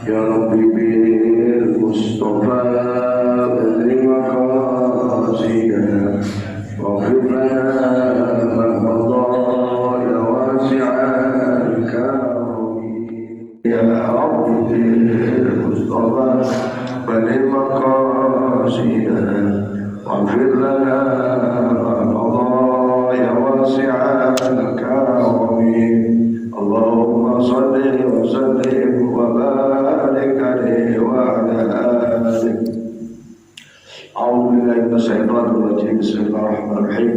يا ربي بالمصطفى بلغ مقاصدنا واغفر لنا ما مضى يا واسع الكرم يا ربي بالمصطفى بلغ مقاصدنا واغفر لنا ما مضى يا واسع الكرم اللهم صل وسلم وبارك عليه وعلى آله. أعوذ بالله من الشيطان الرجيم. بسم الله الرحمن الرحيم.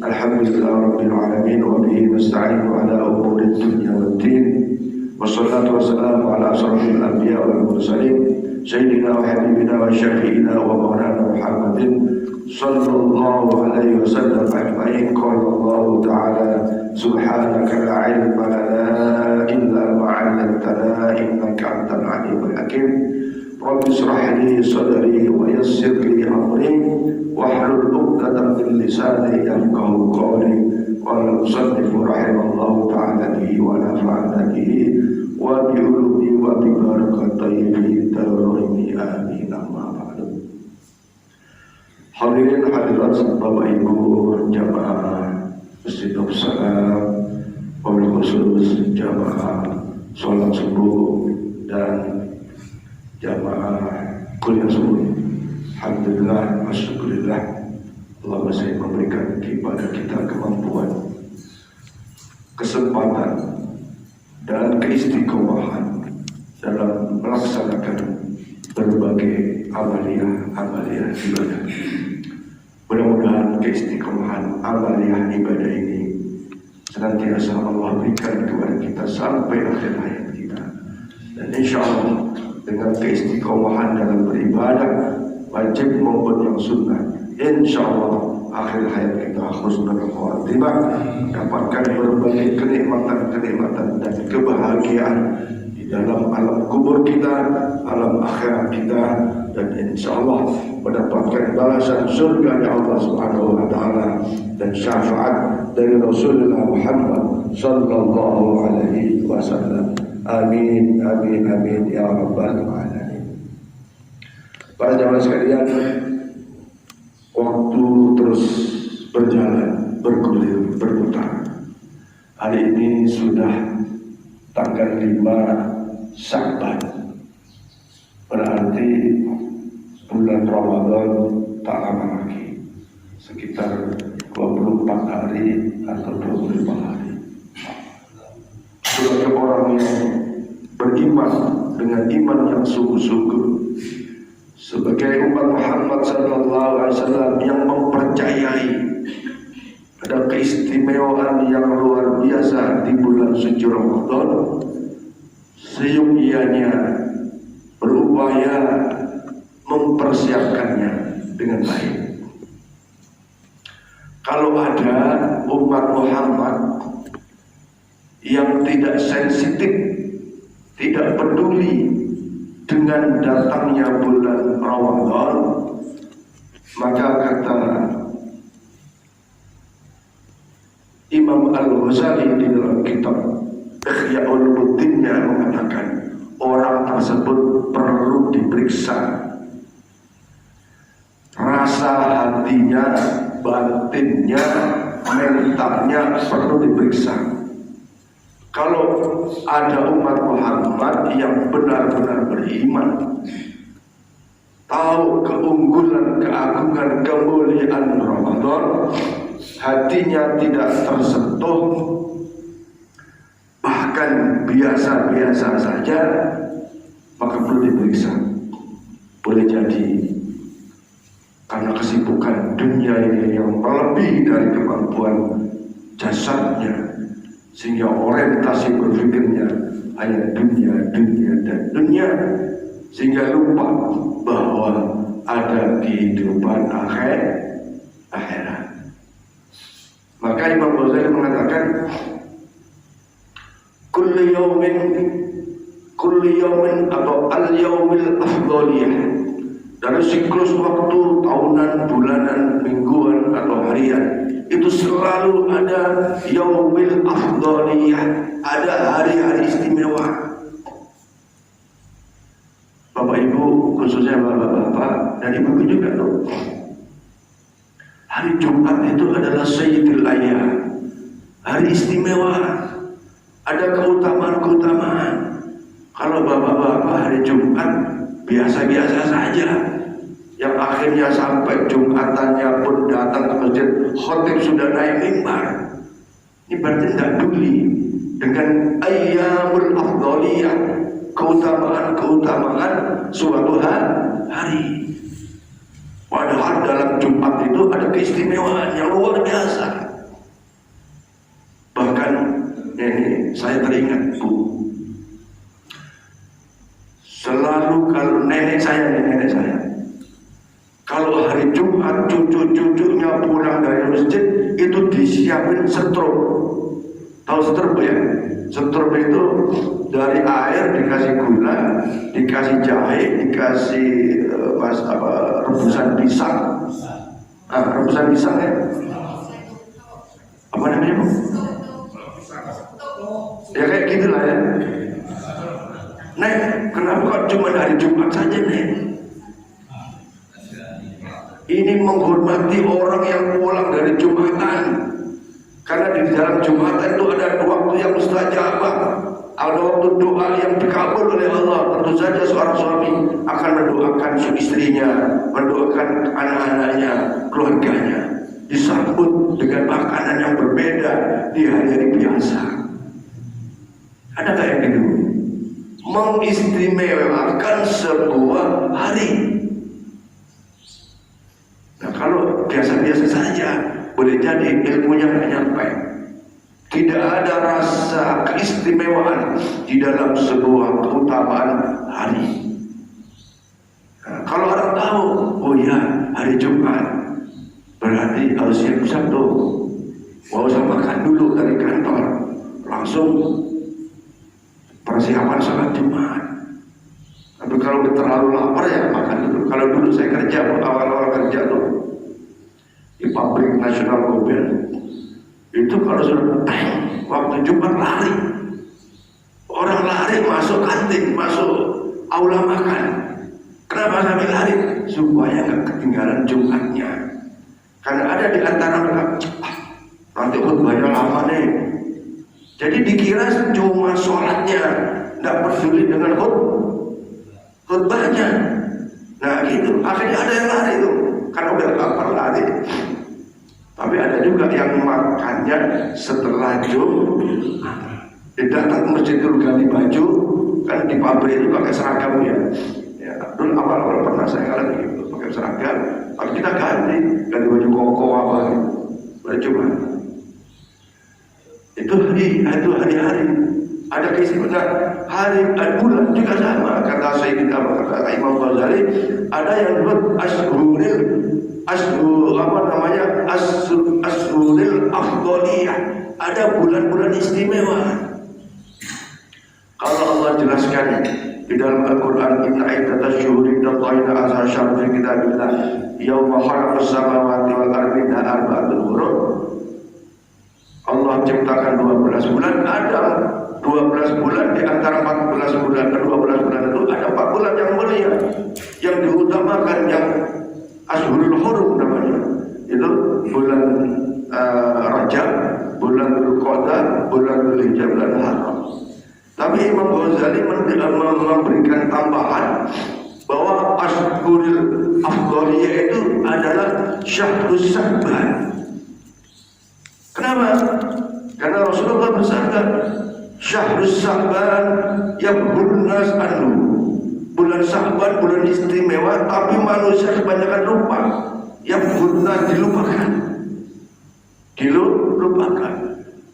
الحمد لله رب العالمين وبه نستعين على أمور الدنيا والدين والصلاة والسلام على أشرف الأنبياء والمرسلين سيدنا وحبيبنا وشفيعنا ومولانا محمد صلى الله عليه وسلم أجمعين. قال الله تعالى سبحانك لا علم لنا إلا ما علمتنا إنك أنت العليم الحكيم. رب اشرح لي صدري ويسر لي أمري واحلل عقدة من لساني يفقهوا قولي. قال المصنف رحمه الله تعالى به ونفعنا به وبعلومه وببركاته في الدارين آمين. أما بعد. Hadirin hadirat Bapak Ibu jamaah Masjid Salam, wabil khusus jamaah sholat subuh dan jamaah kuliah subuh. Alhamdulillah, masyukurillah, Allah masih memberikan kepada kita kemampuan, kesempatan dan keistiqomahan dalam melaksanakan berbagai amaliyah ibadah. Mudah-mudahan keistiqomahan amaliyah ibadah ini senantiasa Allah berikan kepada kita sampai akhir hayat kita. Dan insya Allah dengan keistiqomahan dalam beribadah, wajib maupun yang sunnah, insya Allah akhir hayat kita husnul khatimah, dapatkan berbagai kenikmatan dan kebahagiaan di dalam alam kubur kita, alam akhirat kita, dan insya Allah mendapatkan balasan surga dari Allah Subhanahu wa Ta'ala dan syafaat dari Rasulullah Muhammad sallallahu alaihi wasallam. Amin amin amin ya rabbal alamin. Para jamaah sekalian, waktu terus berjalan, bergulir, berputar. Hari ini sudah tanggal 5 Sya'ban, berarti bulan Ramadan tak lama lagi, sekitar 24 hari atau 25 hari. Sebagai orang yang beriman dengan iman yang sungguh-sungguh, sebagai umat Muhammad sallallahu alaihi wasallam yang mempercayai ada keistimewaan yang luar biasa di bulan suci Ramadan, seyogianya berupaya mempersiapkannya dengan baik. Kalau ada umat Muhammad yang tidak sensitif, tidak peduli dengan datangnya bulan Ramadan, maka kata Imam Al-Ghazali di dalam kitab Ihya Ulumuddinnya mengatakan orang tersebut perlu diperiksa rasa hatinya, batinnya, mentalnya perlu diperiksa. Kalau ada umat Muhammad yang benar-benar beriman, tahu keunggulan, keagungan, kemuliaan Ramadan, hatinya tidak tersentuh, bahkan biasa-biasa saja, maka perlu diperiksa. Boleh jadi karena kesibukan dunia ini yang melebihi dari kemampuan jasadnya, sehingga orientasi berpikirnya hanya dunia, sehingga lupa bahwa ada kehidupan akhirat. Maka Imam Ghazali mengatakan kulli yaumin atau al-yaumil afdhaliyah, dari siklus waktu tahunan, bulanan, mingguan atau harian, itu selalu ada yaumil afdhaliyah. afdhaliyah, ada hari-hari istimewa. khususnya bapak-bapak dan ibu juga tuh. Hari Jumat itu adalah Sayyidul Ayyam, hari istimewa, ada keutamaan-keutamaan. Kalau bapak-bapak hari Jumat biasa-biasa saja, yang akhirnya sampai Jumatannya pun datang ke masjid, khotib sudah naik mimbar. Ini berarti tidak peduli dengan ayyamul afdhaliyah, keutamaan-keutamaan suatu hari. Padahal dalam Jumat itu ada keistimewaan yang luar biasa. Bahkan ini saya teringat, Bu, selalu kalau nenek saya kalau hari Jumat cucu-cucunya pulang dari masjid itu disiapin setrum. Tahu setrum ya? Setrum itu dari air dikasih gula, dikasih jahe, dikasih rebusan pisang. Rebusan pisang ya? Apa namanya, Bu? Ya kayak gitulah ya. Nek, kenapa kok cuma hari Jumat saja, Nek? Ini menghormati orang yang pulang dari Jumatan. Karena di dalam Jumatan itu ada waktu yang mustajabah, ada waktu doa yang dikabul oleh Allah. Tentu saja seorang suami akan mendoakan istrinya, mendoakan anak-anaknya, keluarganya, disambut dengan makanan yang berbeda di hari-hari biasa. Ada nggak yang gitu? Mengistimewakan sebuah hari. Nah, kalau biasa-biasa saja, boleh jadi ilmunya nggak nyampe. Tidak ada rasa keistimewaan di dalam sebuah keutamaan hari. Nah, kalau orang tahu, oh ya hari Jumat, berarti harus siap-siap tuh. Mau usah makan dulu dari kantor, langsung persiapan sholat Jumat. Tapi kalau terlalu lapar ya makan dulu. Kalau dulu saya kerja, awal-awal kerja tuh di pabrik Nasional Gobel, itu kalau sudah waktu Jumat lari, orang lari masuk kantin, masuk aula makan. Kenapa sampai lari? Supaya nggak ketinggalan Jumatnya. Karena ada di antara mereka, nanti khutbahnya lama deh. Jadi dikira cuma sholatnya, tidak peduli dengan khutbahnya. Nah gitu, akhirnya ada yang lari tuh, karena udah lapar lari. Tapi ada juga yang makannya setelah Jumat. Dia datang ke masjid dulu ganti baju, kan di pabrik itu pakai seragam ya. Ya dulu awal-awal pernah saya ngalamin gitu, pakai seragam. Tapi kita ganti baju koko apa gitu, baju Jumat. Itu hari-hari ada keistimewaan. Hari dan bulan juga sama. Kata Sayyidina Imam Ghazali, ada yang buat ashuril afdhaliyah. Ada bulan-bulan istimewa. Kalau Allah jelaskan di dalam Al-Quran, inna iddatash syuhuri indallahi 12 syahran fi kitabillah yauma khalaqas samawati wal ardi arba'atul hurum. Allah ciptakan 12 bulan, ada 12 bulan di antara 14 bulan dan 12 bulan itu ada 4 bulan yang mulia, yang diutamakan, yang Ashurul Hurum namanya. Itu bulan Rajab, bulan Dzulqa'dah, bulan Dzulhijjah, bulan Haram. Tapi Imam Ghazali memberikan tambahan bahwa Ashurul Afdhaliyah itu adalah Syahrus Sya'ban. Kenapa? Karena Rasulullah bersabda, Syahrus Sya'ban yabghun nas anhu. Bulan Sya'ban bulan istimewa, tapi manusia kebanyakan lupa. Yabghun nas dilupakan. Dilupakan.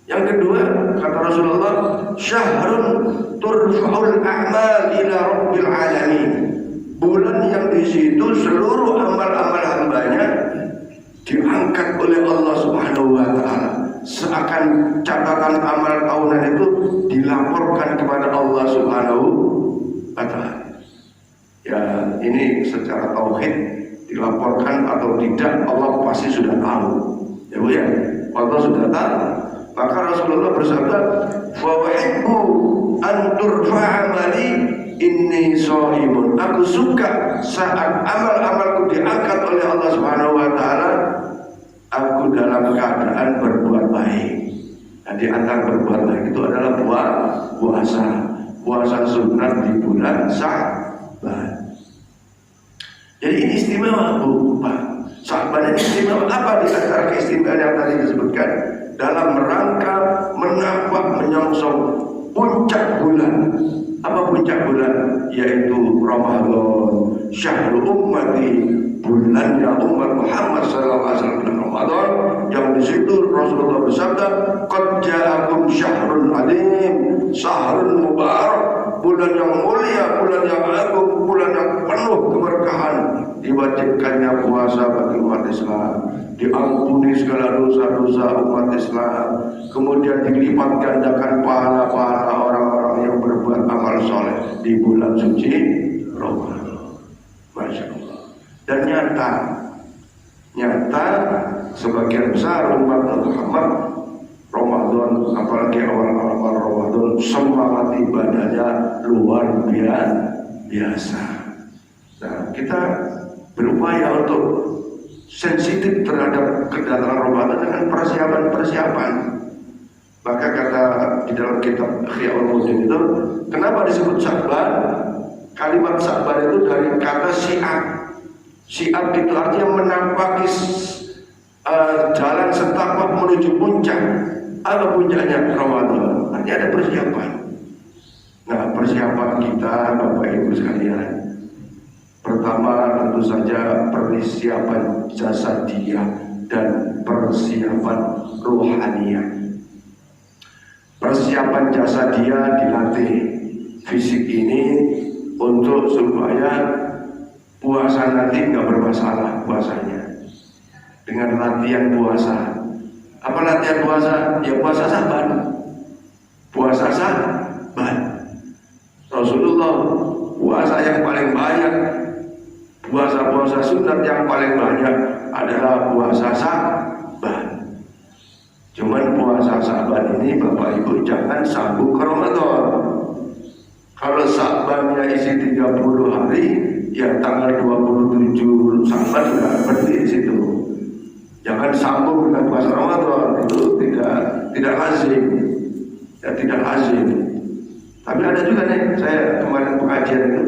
Yang kedua, kata Rasulullah, syahrun turfa'ul a'mal ila rabbil alamin. Bulan yang di situ seluruh amal-amal hambanya diangkat oleh Allah Subhanahu wa ta'ala. Seakan catatan amal tahunan itu dilaporkan kepada Allah Subhanahu wa ta'ala. Ya, ini secara tauhid dilaporkan atau tidak Allah pasti sudah tahu. Ya Bu ya, Allah sudah tahu. Maka Rasulullah bersabda, "Fa uhibbu an turfa'a amali inni shaimun." Aku aku suka saat amal-amalku diangkat oleh Allah Subhanahu wa taala, aku dalam keadaan berbuat baik. Nah, di antara berbuat baik itu adalah puasa sunat di bulan Sya'ban. Jadi ini istimewa, Bu, Pak. Sya'ban ini istimewa. Apa di antara keistimewaan yang tadi disebutkan? Dalam rangka menampak menyongsong puncak bulan. Apa puncak bulan? Yaitu Ramadan, syahrul ummati, bulannya umat Muhammad SAW, bulan Ramadan, yang di situ Rasulullah bersabda, qad ja'akum syahrun alim, syahrun mubarak, bulan yang mulia, bulan yang agung, bulan yang penuh keberkahan. Diwajibkannya puasa bagi umat Islam, diampuni segala dosa-dosa umat Islam, kemudian dilipat gandakan pahala-pahala orang-orang yang berbuat amal soleh di bulan suci Ramadan. Masya Allah. Dan nyata sebagian besar umat Muhammad Ramadan, apalagi awal-awal Ramadan, semangat ibadahnya luar biasa. Nah, kita berupaya untuk sensitif terhadap kedatangan Ramadan dengan persiapan. Maka kata di dalam kitab Ihya Ulumuddin itu, kenapa disebut Sya'ban? Kalimat Sya'ban itu dari kata syi'ab. Syi'ab itu artinya menampaki jalan setapak menuju puncak. Apa puncaknya? Ramadan. Artinya ada persiapan. Nah, persiapan kita, Bapak Ibu sekalian, pertama tentu saja persiapan jasadiah dan persiapan rohaniah. Persiapan jasadiah dilatih fisik ini untuk supaya puasa nanti nggak bermasalah puasanya. Dengan latihan puasa. Apa latihan puasa? Ya puasa Sya'ban. Puasa Sya'ban. Rasulullah puasa yang paling banyak, puasa-puasa sunat yang paling banyak adalah puasa Sya'ban. Cuman puasa Sya'ban ini Bapak Ibu jangan sambung ke Ramadan. Kalau Sya'bannya isi 30 hari, ya tanggal 27 Sya'ban sudah berhenti di situ. Jangan sambung dengan puasa Ramadan, itu tidak lazim. Ya tidak lazim. Tapi ada juga nih, saya kemarin pengajian itu.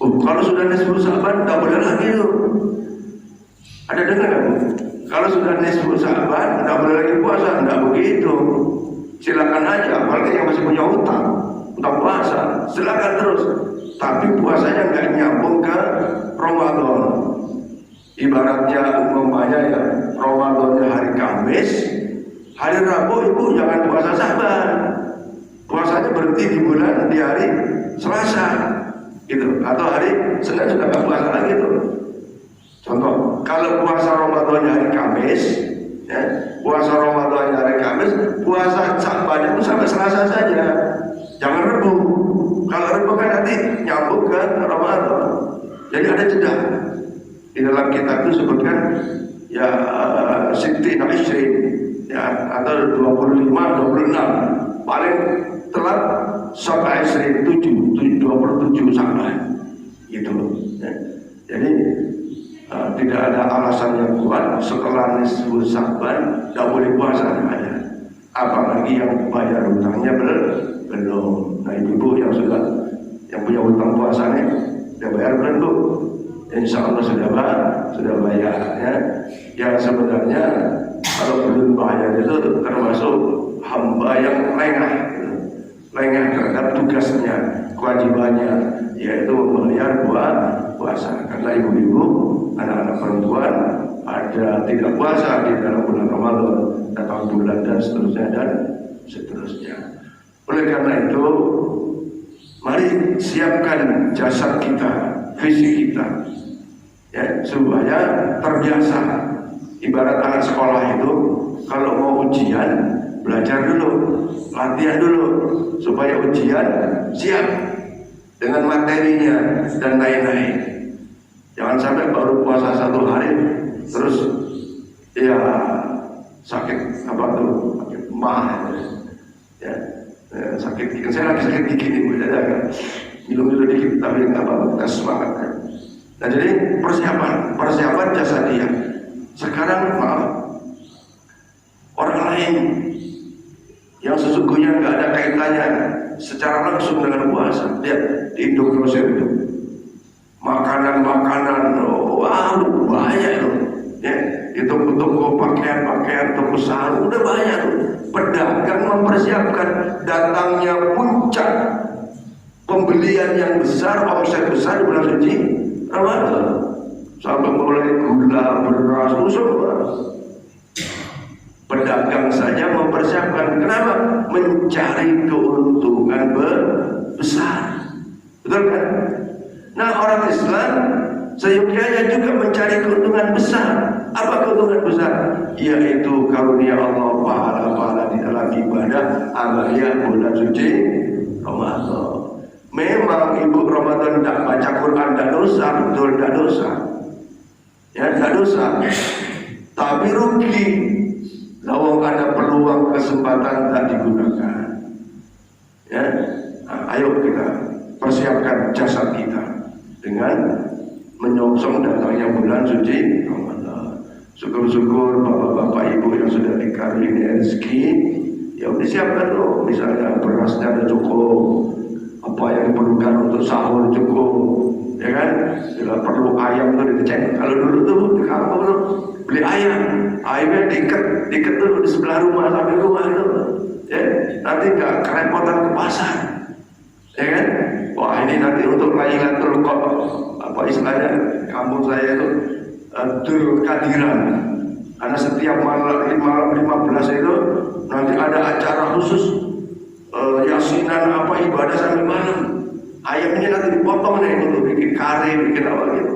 Kalau sudah nisfu Sya'ban, tidak boleh lagi tuh. Ada dengar nggak, Bu? Kalau sudah nisfu Sya'ban, tidak boleh lagi puasa. Tidak begitu. Silakan aja, apalagi yang masih punya utang puasa, silakan terus. Tapi puasanya nggak nyambung ke Ramadan. Ibaratnya umpamanya ya, Ramadannya hari Kamis, hari Rabu Ibu jangan puasa Sya'ban. Puasanya berhenti di hari Selasa, gitu. Atau hari Senin sudah nggak puasa lagi tuh. Contoh, kalau puasa Ramadannya hari Kamis, ya, puasa Ramadannya hari Kamis, puasa Sya'ban itu sampai Selasa saja. Jangan Rebu. Kalau Rebu kan nanti nyambung ke Ramadan. Jadi ada jeda. Di dalam kitab itu sebutkan ya Sittin Ishrin, ya, atau 25, 26. Paling telat sampai Ishrin 27 Sya'ban. Gitu. Ya. Jadi tidak ada alasan yang kuat setelah nisfu Sya'ban tidak boleh puasa ada. Apalagi yang bayar hutangnya belum. Nah, ibu yang punya hutang puasanya sudah bayar belum, Bu? Insya Allah sudah bayar, ya. Yang sebenarnya kalau belum bayar itu termasuk hamba yang lengah terhadap tugasnya, kewajibannya, yaitu membayar puasa. Karena ibu-ibu, anak-anak perempuan ada tidak puasa di dalam bulan Ramadan, datang bulan dan seterusnya. Oleh karena itu, mari siapkan jasad kita, fisik kita, ya, supaya terbiasa. Ibarat anak sekolah itu kalau mau ujian, belajar dulu, latihan dulu, supaya ujian siap dengan materinya dan lain-lain. Jangan sampai baru puasa 1 hari terus ya sakit mah, ya. Sakit gigi, saya lagi sakit gigi nih, Bu, jadi agak ngilu-ngilu dikit, tapi nggak apa-apa, kita semangat kan. Nah jadi persiapan jasa dia. Sekarang maaf, orang lain yang sesungguhnya nggak ada kaitannya secara langsung dengan puasa, lihat di Indogrosir itu makanan, wah banyak loh, ya itu toko pakaian, toko sahur udah banyak tuh. Pedagang mempersiapkan datangnya puncak pembelian yang besar, omset besar di bulan suci Ramadan. Sampai mulai gula, beras, semua. Pedagang saja mempersiapkan. Kenapa? Mencari keuntungan besar. Betul kan? Nah, orang Islam seyogyanya juga mencari keuntungan besar. Apa keuntungan besar? Yaitu karunia Allah, pahala-pahala di dalam ibadah amaliyah bulan suci Ramadan. Memang ibu Ramadan tidak baca Quran tidak dosa, betul tidak dosa. Ya tidak dosa. Tapi rugi. Lawang ada peluang kesempatan tak digunakan. Ya, nah, ayo kita persiapkan jasad kita dengan menyongsong datangnya bulan suci Ramadan. Syukur-syukur bapak-bapak ibu yang sudah dikaruniai rezeki, ya disiapkan loh, misalnya berasnya ada cukup, apa yang diperlukan untuk sahur cukup, ya kan? Bila perlu ayam tuh dicek. Kalau dulu tuh di kampung tuh beli ayamnya diikat tuh di sebelah rumah sampai rumah itu, ya nanti nggak kerepotan ke pasar, ya kan? Wah ini nanti untuk Lailatul Qadar, apa istilahnya kampung saya itu Dul Kadiran, karena setiap malam 15 itu nanti ada acara khusus yasinan apa ibadah sampai malam. Ayam ini nanti dipotong nih untuk bikin kare, bikin apa gitu.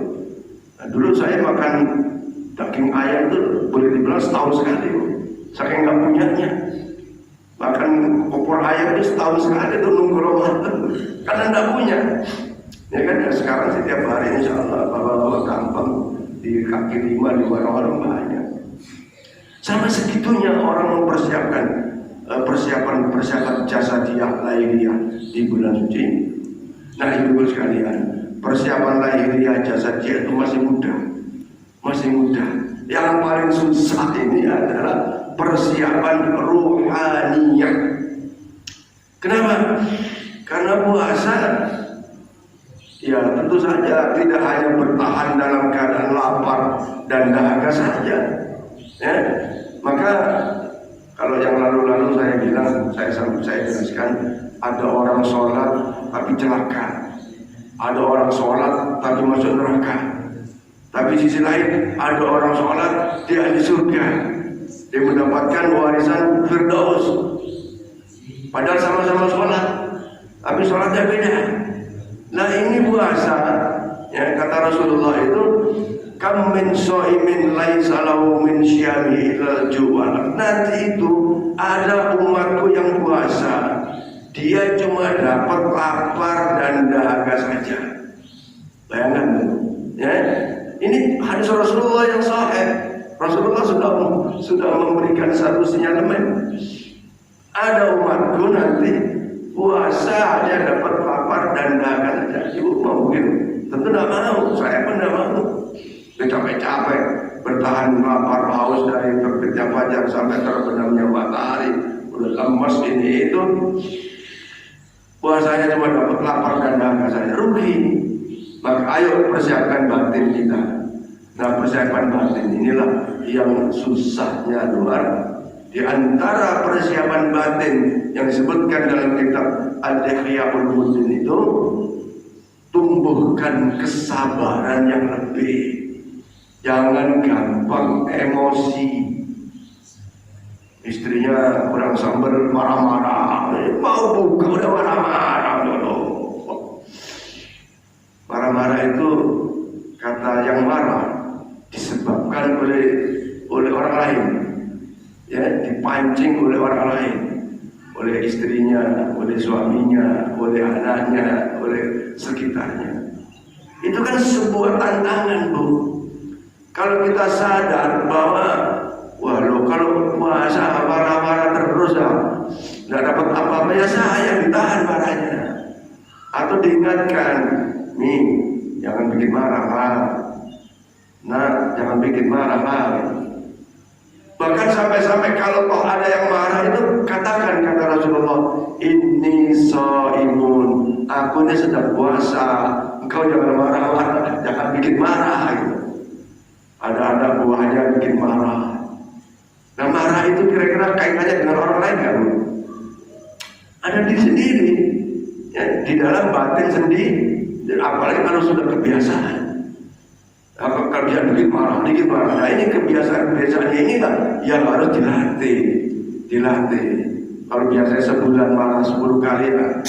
Nah, dulu saya makan daging ayam itu boleh dibilang setahun sekali, saking nggak punyanya. Makan opor ayam itu setahun sekali itu nunggu Ramadan, karena nggak punya. Ya kan, ya, sekarang setiap hari insya Allah bawa gampang di kaki lima di warung-warung banyak. Sama segitunya orang mempersiapkan persiapan jasadiah lahiriah di bulan suci. Nah ibu sekalian, persiapan lahiriah jasadiah itu masih mudah. Yang paling susah ini adalah persiapan ruhaniyah. Kenapa? Karena puasa ya tentu saja tidak hanya bertahan dalam keadaan lapar dan dahaga saja, ya. Maka kalau yang lalu-lalu saya bilang, saya jelaskan, ada orang sholat tapi celaka, ada orang sholat tapi masuk neraka. Tapi sisi lain ada orang sholat dia ahli surga, dia mendapatkan warisan Firdaus. Padahal sama-sama sholat, tapi sholatnya beda. Nah ini puasa, ya kata Rasulullah itu, kam min shaimin laisa lahu min syiyami ilal ju'al. Nanti itu ada umatku yang puasa, dia cuma dapat lapar dan dahaga saja. Bayangkan, ya. Ini hadis Rasulullah yang sahih. Rasulullah sudah memberikan satu sinyalemen. Ada umatku nanti puasa aja dapat lapar dan dahaga saja. Ibu mau gitu? Tentu tidak mau. Saya pun tidak mau. Capek-capek bertahan lapar haus dari terbitnya fajar sampai terbenamnya matahari, udah lemas ini itu, puasanya cuma dapat lapar dan dahaga saja, rugi. Maka ayo persiapkan batin kita. Nah persiapan batin inilah yang susahnya luar. Di antara persiapan batin yang disebutkan dalam kitab Al-Ihyaul Ulumuddin itu, tumbuhkan kesabaran yang lebih. Jangan gampang emosi. Istrinya kurang sambal marah-marah, mau buka udah marah-marah dulu. Marah-marah itu kata yang marah disebabkan oleh orang lain, ya dipancing oleh orang lain, oleh istrinya, oleh suaminya, oleh anaknya, oleh sekitarnya. Itu kan sebuah tantangan, Bu. Kalau kita sadar bahwa kalau puasa marah-marah terus Nggak dapat apa-apa ya sayang, ditahan marahnya. Atau diingatkan, nih jangan bikin marah lah. Nah, jangan bikin marah lah. Bahkan sampai-sampai kalau toh ada yang marah itu katakan, kata Rasulullah, inni shaimun, aku ini sedang puasa, engkau jangan marah-marah, jangan bikin marah gitu. Ada buahnya bikin marah. Nah, marah itu kira-kira kaitannya dengan orang lain kan? Ada di sendiri, ya, di dalam batin sendiri, apalagi kalau sudah kebiasaan. Kalau dia dikit marah. Nah, ini kebiasaan-kebiasaannya ini lah yang harus dilatih. Kalau biasanya sebulan marah 10 kali lah,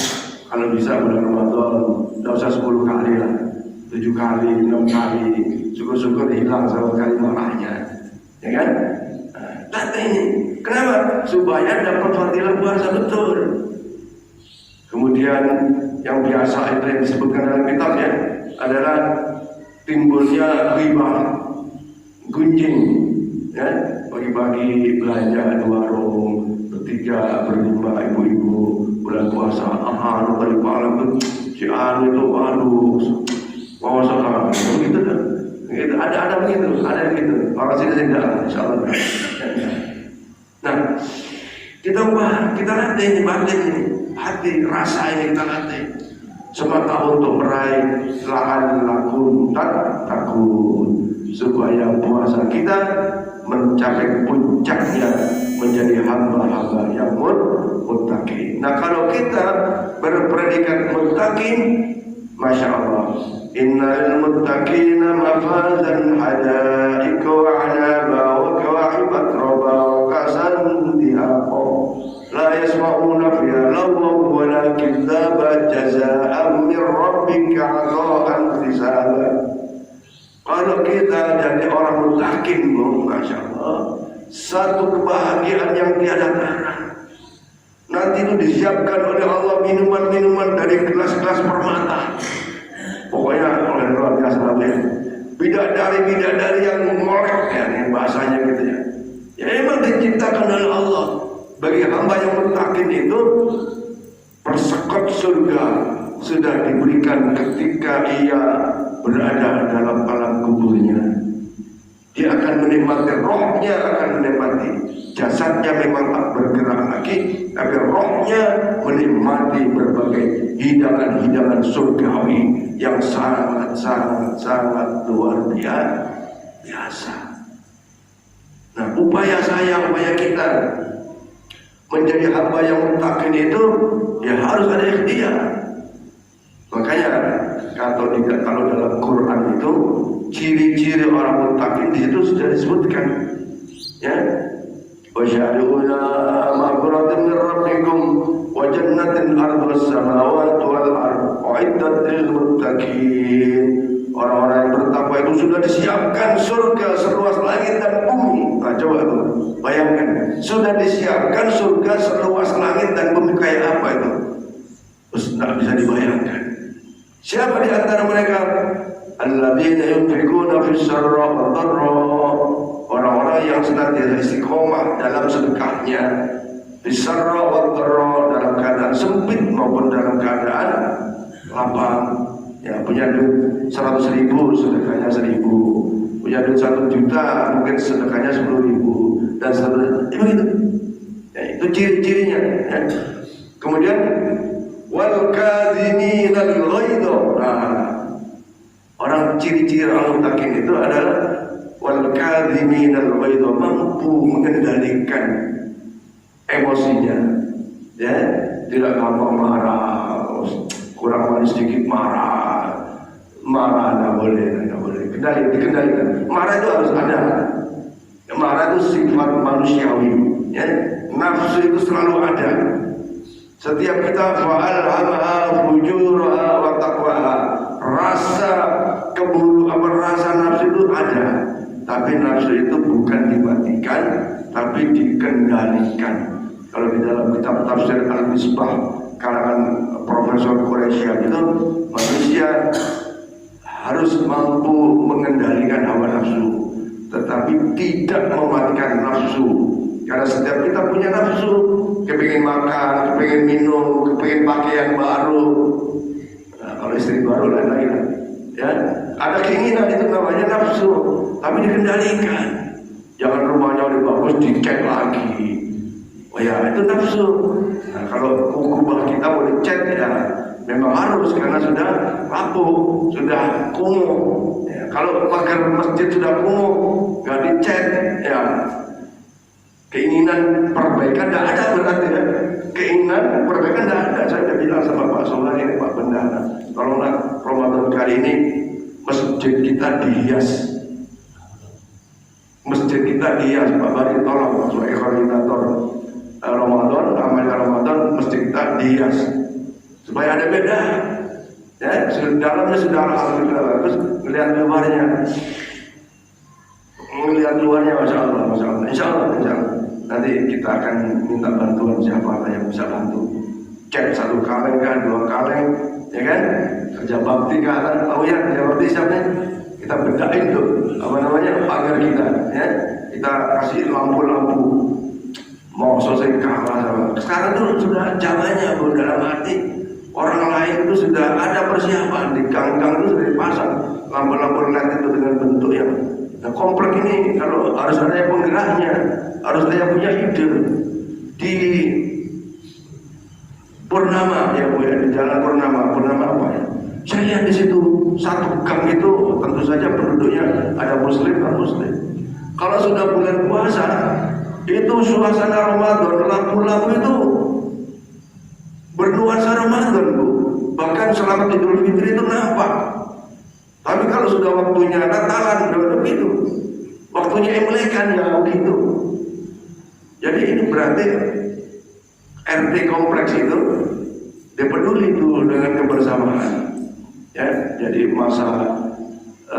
kalau bisa bulan Ramadan tidak usah 10 kali lah, 7 kali, 6 kali, syukur-syukur hilang sama kali marahnya, ya kan? Latih ini, kenapa? Supaya dapat fadilah puasa betul. Kemudian yang biasa itu yang disebutkan dalam kitabnya adalah timbulnya riba, gunjing, ya, bagi-bagi belanja di warung, bertiga, berlima ibu-ibu bulan puasa, anu kali malam tuh, si anu itu, puasa kan, gitu kan, gitu, ada begitu, orang sini tidak, insyaallah. Nah, kita latih ini batin ini, hati, rasa ini kita latih. Semata untuk meraih la'allakum tattaqun, supaya puasa kita mencapai puncaknya menjadi hamba-hamba yang muttaqin. Nah, kalau kita berpredikat muttaqin, masya Allah, innal muttaqina mafazan hadaiqa wa 'anaba wa kawa'ibat raba wa kasan dihaqa la yasma'una fiha lagwan wa la kadzaba jazaa'an min rabbika 'ata'an hisaba. Kalau kita jadi orang muttaqin, masya Allah, satu kebahagiaan yang tiada tara. Nanti itu disiapkan oleh Allah minuman-minuman dari gelas-gelas permata. Pokoknya oleh luar biasa ya. Bidadari yang molek ya, yang bahasanya gitu ya. Ya memang diciptakan oleh Allah. Bagi hamba yang muttaqin itu persekot surga sudah diberikan ketika ia berada dalam alam kuburnya. Dia akan menikmati, rohnya akan menikmati. Jasadnya memang tak bergerak lagi, tapi rohnya menikmati berbagai hidangan-hidangan surgawi yang sangat luar biasa. Nah, upaya kita menjadi hamba yang muttaqin itu ya harus ada ikhtiar. Makanya kalau dalam Quran itu ciri-ciri orang muttaqin di situ sudah disebutkan, ya. Wasyari'una maghfiratan min rabbikum wa jannatin ardhas samawati wal ardh uiddat lil muttaqin. Orang-orang yang bertakwa itu sudah disiapkan surga seluas langit dan bumi. Nah, coba itu bayangkan, sudah disiapkan surga seluas langit dan bumi, kayak apa itu? Terus tidak bisa dibayangkan. Siapa di antara mereka? Alladzina yunfiquna fis sarra wad dharra, orang-orang yang senantiasa istiqomah dalam sedekahnya, fis sarra wad dharra, dalam keadaan sempit maupun dalam keadaan lapang. Ya, punya duit 100.000 sedekahnya 1.000, punya duit 1 juta mungkin sedekahnya 10.000 dan seterusnya. Begitu. Ya, itu ciri-cirinya. Ya. Kemudian wal kadhiminal ghaidha. Orang ciri-ciri orang muttaqin itu adalah wal kadhiminal ghaidha, mampu mengendalikan emosinya. Ya, tidak gampang marah, kurang manis sedikit marah tidak boleh, dikendalikan. Marah itu harus ada. Marah itu sifat manusiawi, ya. Nafsu itu selalu ada. Setiap kita fa'alhamaha fujuraha wa taqwaha, rasa rasa nafsu itu ada, tapi nafsu itu bukan dimatikan, tapi dikendalikan. Kalau di dalam kitab tafsir Al-Misbah karangan Profesor Quraisy itu, manusia harus mampu mengendalikan hawa nafsu, tetapi tidak mematikan nafsu. Karena setiap kita punya nafsu, kepingin makan, kepingin minum, kepingin pakaian baru. Nah, kalau istri baru lain-lain, ya ada keinginan, itu namanya nafsu, tapi dikendalikan. Jangan rumahnya udah bagus dicat lagi. Oh ya, itu nafsu. Nah, kalau kubah kita mau dicat ya memang harus, karena sudah rapuh, sudah kumuh. Ya, kalau pagar masjid sudah kumuh, nggak dicat, ya keinginan perbaikan tidak ada berarti ya. Keinginan perbaikan tidak ada. Saya sudah bilang sama Pak Solar ini, Pak Bendahara, tolonglah Ramadan kali ini masjid kita dihias. Masjid kita dihias, Pak Bari, tolong sebagai koordinator Ramadan, amalnya Ramadan, masjid kita dihias supaya ada beda. Ya, dalamnya sudah alhamdulillah bagus, melihat luarnya, masya Allah, insya Allah. Nanti kita akan minta bantuan siapa yang bisa bantu. Cek 1 kaleng kan, 2 kaleng, ya kan? Kerja bakti kan, tahu ya kerja bakti siapa? Kita bedain tuh, apa namanya, pagar kita, ya. Kita kasih lampu-lampu. Mau selesai kalah sama. Sekarang tuh sudah zamannya, Bu, dalam arti orang lain itu sudah ada persiapan di gang-gang itu sudah dipasang lampu-lampu LED itu dengan bentuk yang. Nah, komplek ini kalau harus ada yang penggeraknya, harus ada yang punya ide. Di Purnama ya Bu, ya, di Jalan Purnama apa ya? Saya lihat di situ satu gang itu tentu saja penduduknya ada muslim dan muslim. Kalau sudah bulan puasa, itu suasana Ramadan, lampu-lampu itu bernuansa Ramadan, Bu. Bahkan selamat Idul Fitri itu nampak. Tapi kalau sudah waktunya Natalan, begitu. Waktunya Imlekan ya begitu. Jadi itu berarti RT kompleks itu dia peduli itu dengan kebersamaan. Ya, jadi masa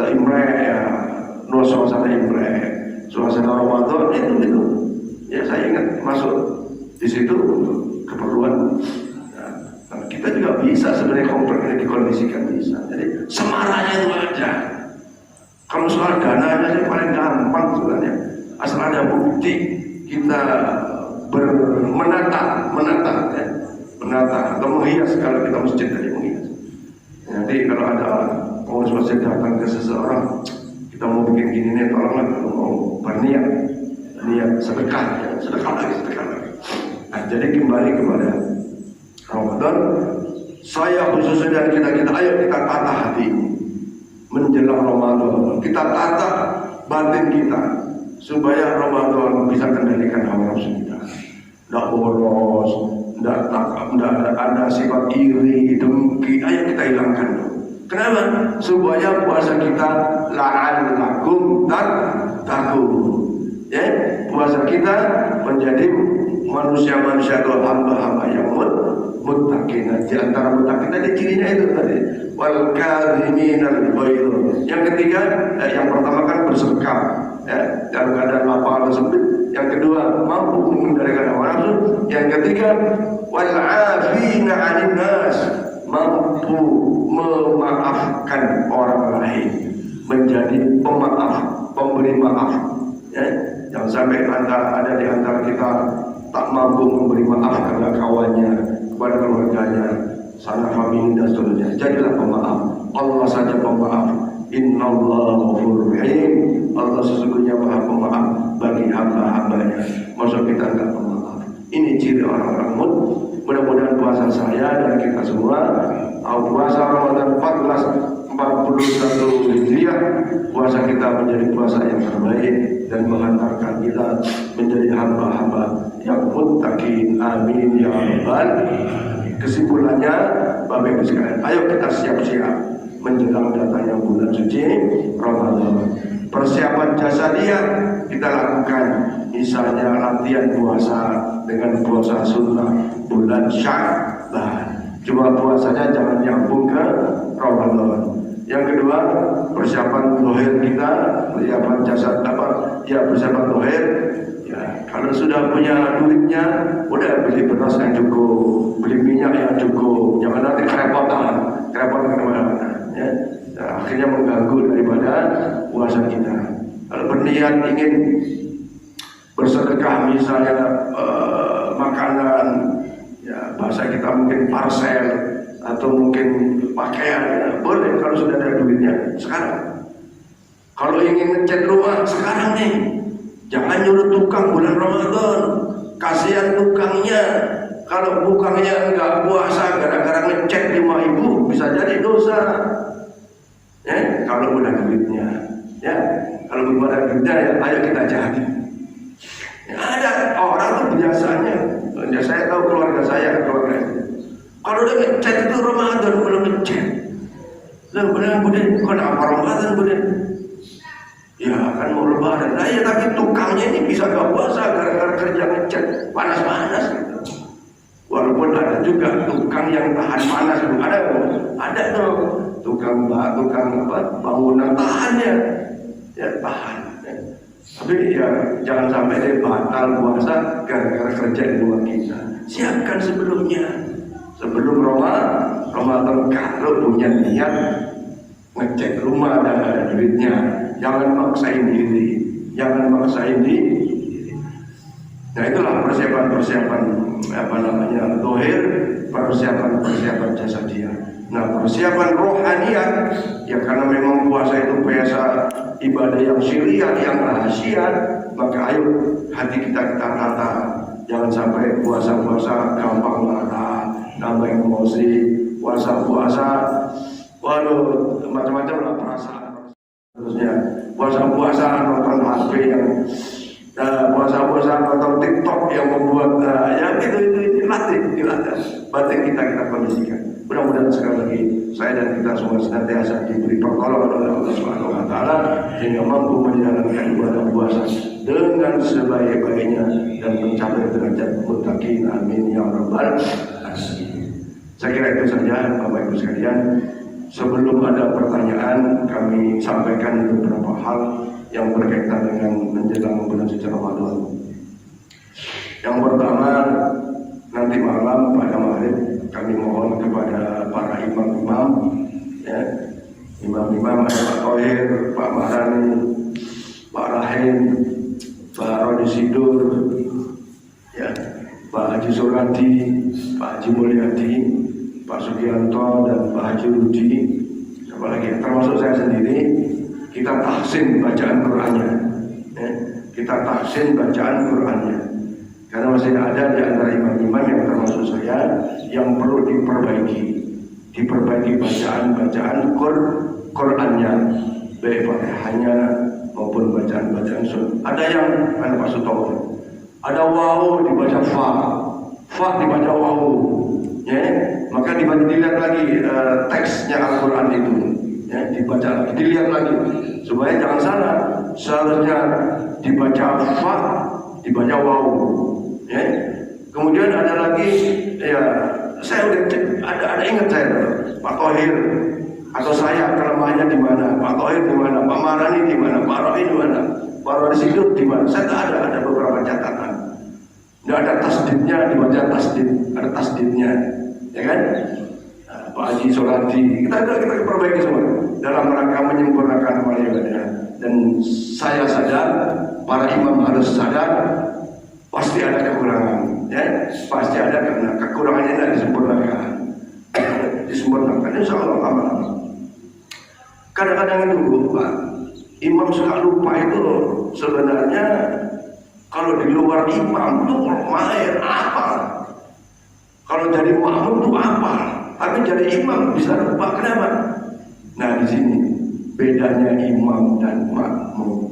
Imlek ya, suasana Imlek, suasana Ramadan itu. Ya saya ingat masuk di situ untuk keperluan. Nah, kita juga bisa sebenarnya komplek ini dikondisikan bisa. Jadi semaraknya itu aja. Kalau soal dananya sih paling gampang sebenarnya. Asal ada bukti kita menata atau menghias. Kalau kita masjid tadi menghias. Nanti kalau ada pengurus masjid datang ke seseorang, kita mau bikin gini nih, tolonglah kalau mau berniat, niat sedekah lagi. Nah, jadi kembali kepada Ramadan, saya khususnya dan kita ayo kita tata hati menjelang Ramadan, kita tata batin kita supaya Ramadan bisa kendalikan hawa nafsu kita. Tidak boros, tidak ada sifat iri, dengki, ayo kita hilangkan. Kenapa? Supaya puasa kita la'allakum tattaqun. Ya, puasa kita menjadi manusia-manusia atau hamba-hamba yang muttaqin. Di antara muttaqin tadi cirinya itu tadi, wal kadhiminal ghaidh. Yang ketiga, yang pertama kan bersedekah, ya, dalam keadaan lapar atau sempit. Yang kedua, mampu mengendalikan hawa nafsu. Yang ketiga, wal 'afina 'anil nas, mampu memaafkan orang lain, menjadi pemaaf, pemberi maaf. Ya, jangan sampai ada di antara kita tak mampu memberi maaf kepada kawannya, kepada keluarganya, sanak famili dan seterusnya. Jadilah pemaaf. Allah saja pemaaf. Innallaha ghafurur rahim. Allah sesungguhnya Maha Pemaaf bagi hamba-hambanya. Masa kita enggak pemaaf? Ini ciri orang-orang mudah-mudahan puasa saya dan kita semua, puasa Ramadan 1441 Hijriah, puasa kita menjadi puasa yang terbaik dan mengantarkan kita menjadi hamba-hamba yang muttaqin. Amin ya rabbal. Kesimpulannya, Bapak Ibu sekalian, ayo kita siap-siap menjelang datangnya bulan suci Ramadan. Persiapan jasadiah kita lakukan, misalnya latihan puasa dengan puasa sunnah bulan Sya'ban. Cuma puasanya jangan nyambung ke Ramadan. Yang kedua, persiapan zahir kita, persiapan jasad persiapan zahir. Ya, kalau sudah punya duitnya, udah beli beras yang cukup, beli minyak yang cukup, jangan nanti kerepotan kemana-mana. Ya. Nah, akhirnya mengganggu daripada puasa kita. Kalau berniat ingin bersedekah misalnya makanan, ya bahasa kita mungkin parcel atau mungkin pakaian, ya, boleh kalau sudah ada duitnya sekarang. Kalau ingin ngecat rumah sekarang nih, jangan nyuruh tukang bulan Ramadan, kasihan tukangnya. Kalau tukangnya nggak puasa gara-gara ngecat 5.000 bisa jadi dosa. Ya, kalau udah duitnya, ya kalau belum ada duitnya, ya ayo kita cari. Ya, ada orang tuh biasanya, ya saya tahu keluarga saya, kalau udah ngecat itu Ramadan belum ngecat. Lah benar Buden, kenapa Ramadan Buden? Ya kan mau lebaran, nah, ya tapi tukangnya ini bisa gak puasa gara-gara kerja ngecat panas-panas gitu. Walaupun ada juga tukang yang tahan panas, ada tuh tukang bangunan tahannya, ya tahan. Ya. Tapi ya jangan sampai dia batal puasa gara-gara kerja di rumah kita. Siapkan sebelum Ramadan kalau punya niat ngecek rumah dan ada duitnya. Jangan maksain diri. Nah itulah persiapan zahir, persiapan jasadiah. Nah persiapan rohaniah, ya karena memang puasa itu biasa ibadah yang syiriah, yang rahasia, maka ayo hati kita tata. Jangan sampai puasa gampang marah, nambah emosi, puasa waduh macam-macam lah perasaan. Terusnya puasa nonton HP yang puasa nonton TikTok yang membuat ya itu latih batin kita kondisikan. Mudah-mudahan sekali lagi saya dan kita semua senantiasa diberi pertolongan oleh Allah Subhanahu wa taala sehingga mampu menjalankan ibadah puasa dengan sebaik-baiknya dan mencapai derajat muttaqin. Amin ya rabbal alamin. Saya kira itu saja Bapak Ibu sekalian. Sebelum ada pertanyaan, kami sampaikan beberapa hal yang berkaitan dengan menjelang bulan suci Ramadan. Yang pertama, nanti malam pada maghrib kami mohon kepada para imam-imam, ya, imam-imam ada Pak Thohir, Pak Mahrani, Pak Rahim, Pak Rodi Sidur, ya, Pak Haji Surati, Pak Haji Mulyadi, Pak Sugianto dan Pak Haji Rudi, apalagi termasuk saya sendiri, kita tahsin bacaan Qur'annya, ya. Kita tahsin bacaan Qur'annya, karena masih ada di antara imam-imam yang termasuk saya yang perlu diperbaiki bacaan Qur'annya, baik Fatihahnya maupun bacaan sunnah. Ada yang Pak Sutomo, ada wawu dibaca fa dibaca wawu. Ya, maka dilihat lagi teksnya Al-Quran itu, ya, dibaca lagi, dilihat lagi supaya jangan salah. Seharusnya dibaca fa, dibaca wawu. Ya. Kemudian ada lagi, ya saya udah ada ingat saya Pak Thohir atau saya kelemahannya di mana, Pak Thohir di mana, Pak Marani di mana, Pak Rohi di mana, Pak Rodi Sidur di mana. Saya ada beberapa catatan. Tidak ada tasdidnya, dibaca tasdid, ada tasdidnya, ya kan? Nah, Pak Haji Surati, kita perbaiki semua dalam rangka menyempurnakan amal ibadah. Dan saya sadar, para imam harus sadar, pasti ada kekurangan, ya, pasti ada karena kekurangannya tidak disempurnakan. Insya Allah amal. Kadang-kadang itu Pak, imam suka lupa itu sebenarnya. Kalau di luar imam itu main apa? Kalau jadi makmum itu apa? Tapi jadi imam bisa lupa, kenapa? Nah di sini bedanya imam dan makmum.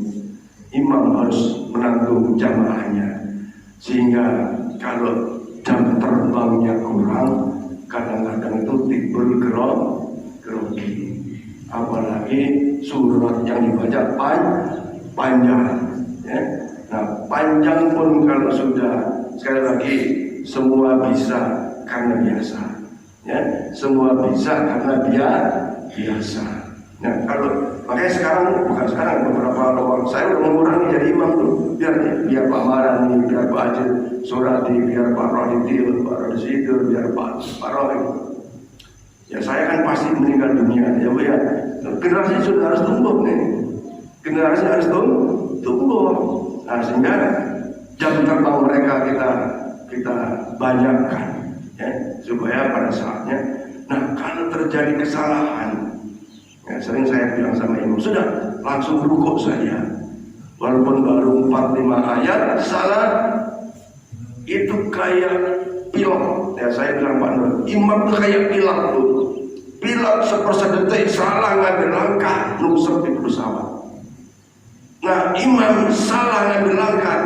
Imam harus menanggung jamaahnya, sehingga kalau jam terbangnya kurang, kadang-kadang itu timbul grogi. Apalagi surat yang dibaca panjang, ya. Nah panjang pun kalau sudah, sekali lagi semua bisa karena biasa, ya, semua bisa karena biasa. Nah makanya beberapa orang saya udah mengurangi jadi imam tuh, biar Pak Marani, biar Pak Haji Surati, biar Pak Rodi Sidur, biar Pak Rohi. Ya saya kan pasti meninggal dunia, ya Bu ya. Generasi sudah harus tumbuh nih, generasi harus tumbuh. Nah sehingga jam terbang mereka kita banyakkan, ya, supaya pada saatnya. Nah, kalau terjadi kesalahan, ya, sering saya bilang sama imam, sudah langsung rukuk saja, walaupun baru 4-5 ayat salah, itu kayak pilot. Ya, saya bilang Pak Nur, imam itu kayak pilot tuh. Pilot sepersedetik salah ngambil langkah, nusuk di pesawat. Nah, imam salah ngambil langkah,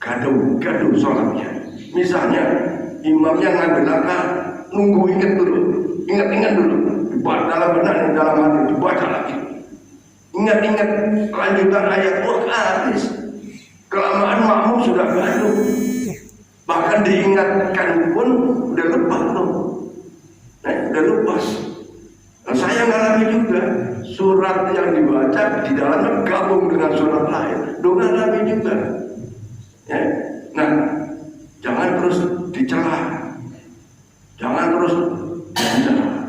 gaduh sholatnya. Misalnya imamnya ngambil langkah, nunggu ingat dulu, ingat dulu, dalam hati dibaca lagi, ingat lanjutan ayat, habis. Kelamaan makmum sudah gaduh, bahkan diingatkan pun udah lupa tuh, udah lupa. Nah, saya ngalami juga, surat yang dibaca di dalamnya gabung dengan surat lain, ngalami juga. Ya. Nah, jangan terus dicela, jangan terus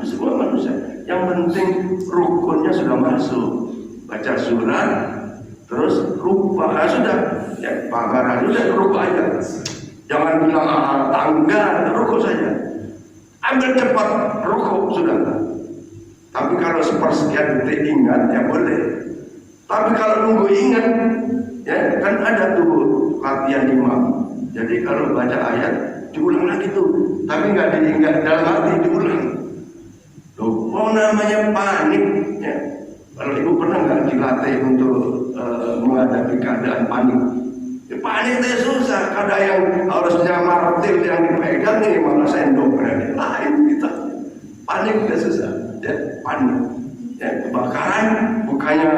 semua manusia. Yang penting rukunnya sudah masuk, baca surat, terus rupa, sudah, ya Baqarah sudah rupa aja. Jangan bilang tangga, rukuk saja. Ambil cepat, rukuk sudah. Tapi kalau sepersekian detik ingat, ya boleh. Tapi kalau nunggu ingat, ya kan ada tuh latihan imam. Jadi kalau baca ayat diulang lagi tuh, tapi nggak diingat dalam hati, diulang. Loh, mau namanya panik, ya. Kalau ibu pernah nggak dilatih untuk menghadapi keadaan panik? Ya, panik itu susah. Kadang yang harusnya martil yang dipegang ini malah sendok berani lain kita. Panik itu susah, ya panik. Ya, kebakaran bukannya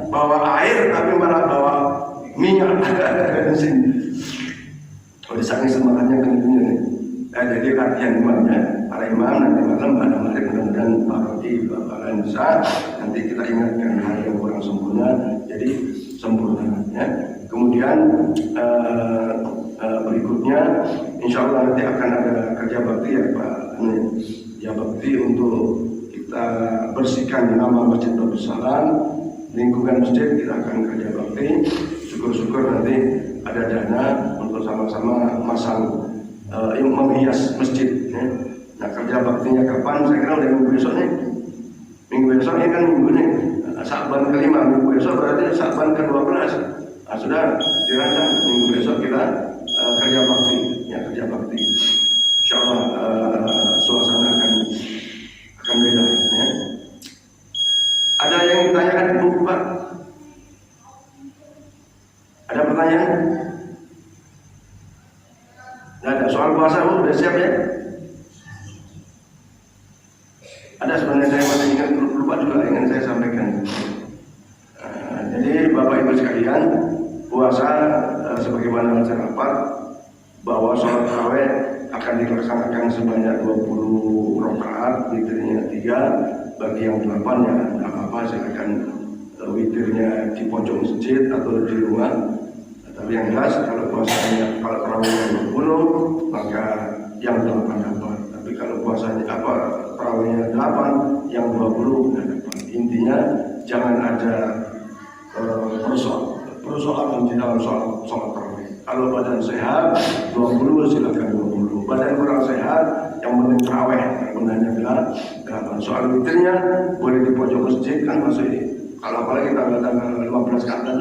bawa air tapi malah bawa minyak bensin. Kalau saking semangatnya kemudian nih. Nah, jadi latihan imamnya, para imam nanti malam pada mari mudah-mudahan Pak Rodi, Bapak Ansa, nanti kita ingatkan hal yang kurang sempurna, jadi sempurna. Ya. Kemudian berikutnya, insya Allah nanti akan ada kerja bakti ya Pak, ya bakti untuk kita bersihkan nama Masjid Darussalam, lingkungan masjid kita akan kerja bakti. Syukur-syukur nanti ada dana untuk sama-sama masang yang menghias masjid. Ya. Nah, kerja baktinya kapan? Saya kira udah minggu besok nih. Minggu besok ini kan minggu nih. Sa'ban ke-5, minggu besok berarti Sa'ban ke-12. Nah, sudah dirancang minggu besok kita kerja bakti. Ya, kerja bakti. Insya Allah suasana akan beda. Ya. Ada yang ditanyakan Ibu Pak? Ada pertanyaan? Nggak ada. Soal puasa Bu, udah siap ya? Ada sebenarnya saya masih ingat, lupa juga ingin saya sampaikan. Jadi Bapak Ibu sekalian, puasa sebagaimana saya rapat bahwa sholat tarawih akan dilaksanakan sebanyak 20 rakaat, witirnya 3. Bagi yang 8 ya tidak apa-apa, silakan witirnya di pojok masjid atau di rumah. Tapi yang jelas kalau puasanya, kalau tarawihnya 20, maka yang 8 dapat. Tapi kalau puasanya tarawihnya 8, yang 20 tidak dapat. Intinya jangan ada persoalan di dalam sholat tarawih. Kalau badan sehat 20, silakan 20. Badan kurang sehat, yang penting tarawih. Gunanya bilang soal witirnya boleh di pojok masjid kan masih. Kalau apalagi tanggal 15 ke atas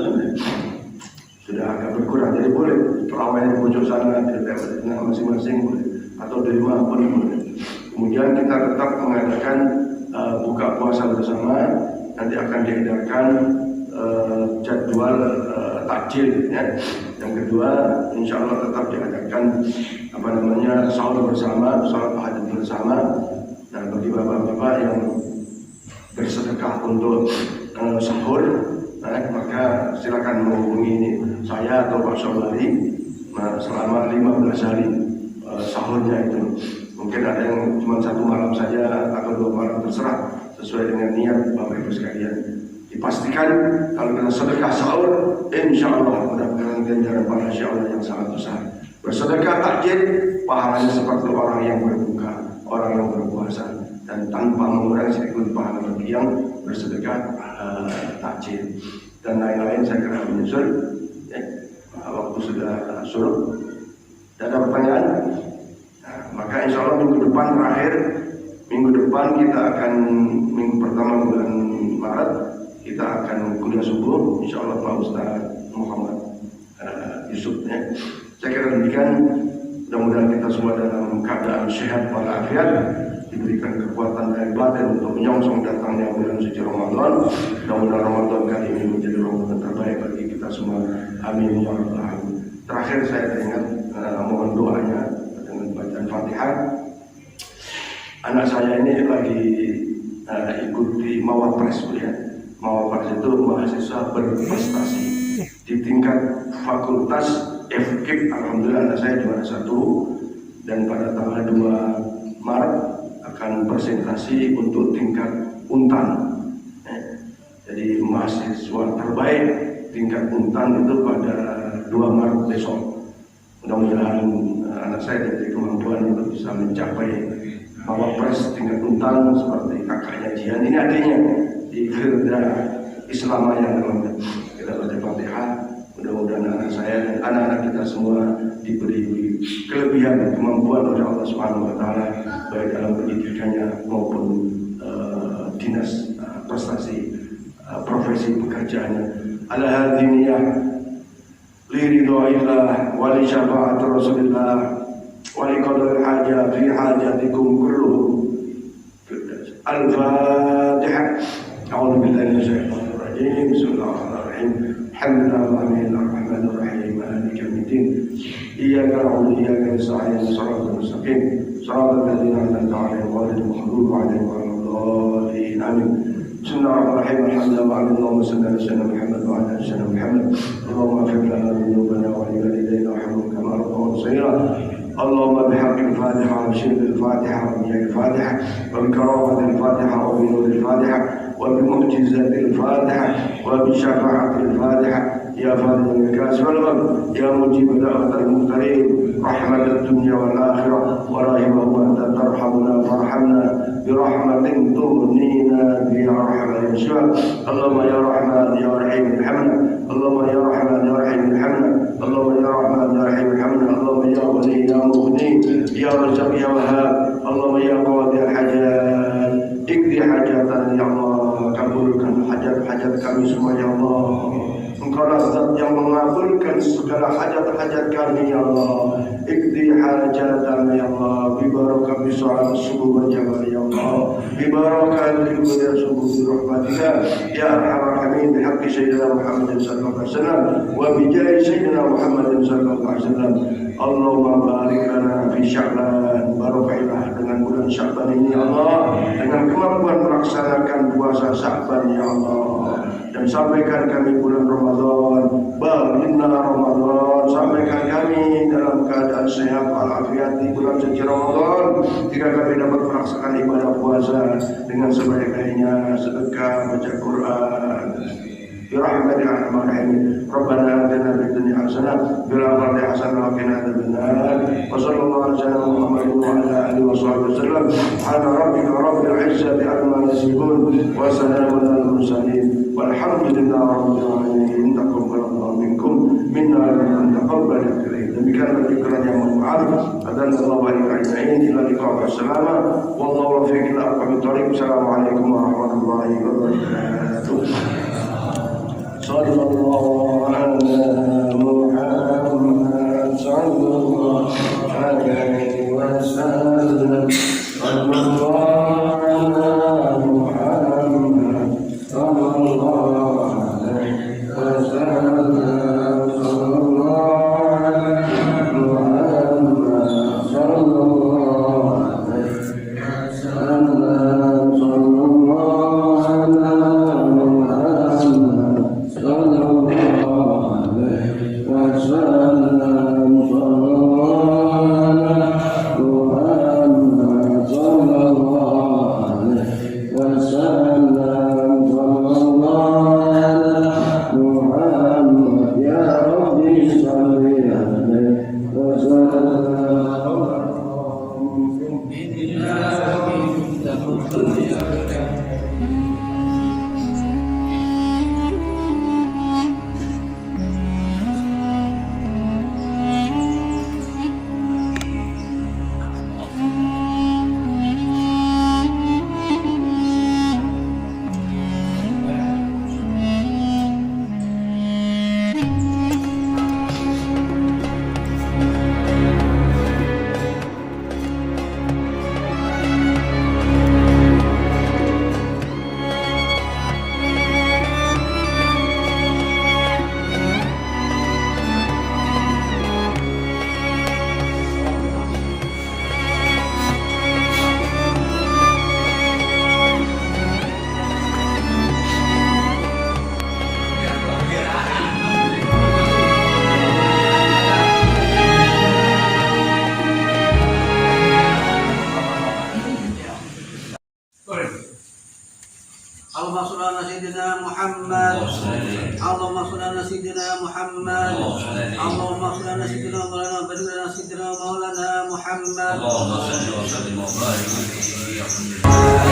sudah agak berkurang, jadi boleh terawih di pojok sana di masing-masing boleh, atau di rumah pun boleh. Kemudian kita tetap mengadakan buka puasa bersama. Nanti akan diedarkan jadwal takjil ya. Yang kedua, insya Allah tetap diadakan sahur bersama, sholat tahajud bersama. Nah, bagi bapak-bapak yang bersedekah untuk sahur, maka silakan menghubungi saya atau Pak Sobari selama 15 hari sahurnya itu. Mungkin ada yang cuma 1 malam saja atau 2 malam, terserah sesuai dengan niat Bapak Ibu sekalian. Dipastikan kalau kita sedekah sahur, insya Allah mendapatkan ganjaran pahala Allah yang sangat besar. Bersedekah takjil, pahalanya seperti orang yang berbuka, orang yang berpuasa, dan tanpa mengurangi sedikit pahala bagi yang bersedekah takjil dan lain-lain. Saya kira menyusul waktu waktu sudah surut. Tidak ada pertanyaan? Nah, maka insya Allah minggu depan kita akan, minggu pertama bulan Maret kita akan kuliah subuh, insya Allah Pak Ustaz Muhammad Yusuf ya. Saya kira demikian. Mudah-mudahan kita semua dalam keadaan sehat walafiat, diberikan kekuatan dari batin untuk menyongsong datangnya bulan suci Ramadan. Mudah-mudahan Ramadan kali ini menjadi Ramadan terbaik bagi kita semua. Amin ya rabbal alamin. Terakhir saya teringat mohon doanya dengan bacaan Fatihah. Anak saya ini lagi ikuti Mawapres ya. Mawapres itu mahasiswa berprestasi di tingkat fakultas FKIP. Alhamdulillah anak saya juara 1, dan pada tanggal 2 Maret akan presentasi untuk tingkat Untan. Jadi mahasiswa terbaik tingkat Untan itu pada 2 Maret besok. Mudah-mudahan anak saya diberi kemampuan untuk bisa mencapai Mawapres tingkat Untan seperti kakaknya Jihan, ini adiknya di Firda Islamaya namanya. Kita baca Fatihah. Mudah-mudahan anak saya dan anak-anak kita semua diberi kelebihan dan kemampuan oleh Allah Subhanahu wa taala baik dalam pendidikannya maupun dinas prestasi profesi pekerjaannya. Ala hadhiniyah li ridhoillah wa li syafa'ati Rasulillah wa li qadri hajat fi hajatikum kulluhum. Al-Fatihah. A'udzu billahi minasyaitonir rajim. Bismillahirrahmanirrahim. Alhamdulillahirrahmanirrahim. Ar-Rahmanir-Rahim. Maliki yaumiddin. Iyyaka na'budu wa iyyaka nasta'in. Shiratal mustaqim. Shiratal ladzina an'amta 'alaihim ghairil maghdubi 'alaihim waladdallin. Amin. Bismillahirrahmanirrahim. Alhamdulillah. Allahumma shalli ala sayyidina Muhammad wa ala ali sayyidina Muhammad. Allahumma ighfir lana dhunubana wa li walidayna warhamhum kama rabbayana shaghira. اللهم بحق الفاتحة وبشر الفاتحة وبجاه الفاتحة وبكرامة الفاتحة وبنور الفاتحة وبمعجزة الفاتحة وبشفاعة الفاتحة يا فاضل الكاس والغم يا مجيب دعوة المفترين رحمة الدنيا والآخرة وراهبه أنت ترحمنا فارحمنا برحمة تغنينا بها رحمة الشفاء. اللهم يا رحمن يا رحيم ارحمنا. اللهم يا رحمن يا رحيم ارحمنا. اللهم يا رحمن يا رحيم ارحمنا. اللهم يا ولي يا مغني يا رزق يا وهاب. اللهم يا قاضي الحاجات اقضي حاجاتنا يا الله. Kabulkan hajat-hajat kami semua ya Allah. Engkaulah zat yang mengabulkan segala hajat-hajat kami ya Allah. Iqdi hajatana ya Allah. Bibarakah bisalat subuh berjamaah ya Allah. Bibarakah al-ibadah subuh birahmatika ya arhamar rahimin. Bihaqqi sayyidina Muhammad sallallahu alaihi wasallam wa bijahi sayyidina Muhammad sallallahu alaihi wasallam. Allahumma barik lana fi Sya'ban. Barakailah dengan bulan Sya'ban ini ya Allah, dengan kemampuan melaksanakan puasa Sya'ban ya Allah. Dan sampaikan kami bulan Ramadan, baginda Ramadan, sampaikan kami dalam keadaan sehat walafiat di bulan suci Ramadan, jika kami dapat melaksanakan ibadah puasa dengan sebaik-baiknya, sedekah, baca Quran. برحمتك يا ارحم الراحمين. ربنا اتنا في الدنيا حسنه وفي الاخره حسنه وقنا عذاب النار. وصلى الله على سيدنا محمد وعلى اله وصحبه وسلم. سبحان ربك رب العزه عما يصفون وسلام على المرسلين والحمد لله رب العالمين. تقبل الله منكم منا انك تقبل يا كريم. demikian berikutnya yang maaf. Adallahu ajma'in ila liqa wa salama. Wallahu waffiq ila aqwamit thoriq. Assalamualaikum warahmatullahi wabarakatuh. صلى الله على محمد صلى الله عليه وسلم. صلى الله على محمد صلى الله عليه وسلم. صلى الله على محمد صلى الله عليه وسلم. صلى الله على Allahumma shalli ala sayyidina Muhammad. Allahumma shalli ala sayyidina Maulana wa barik ala sayyidina Maulana Muhammad. Allahumma salli wa sallim wa barik alaihi.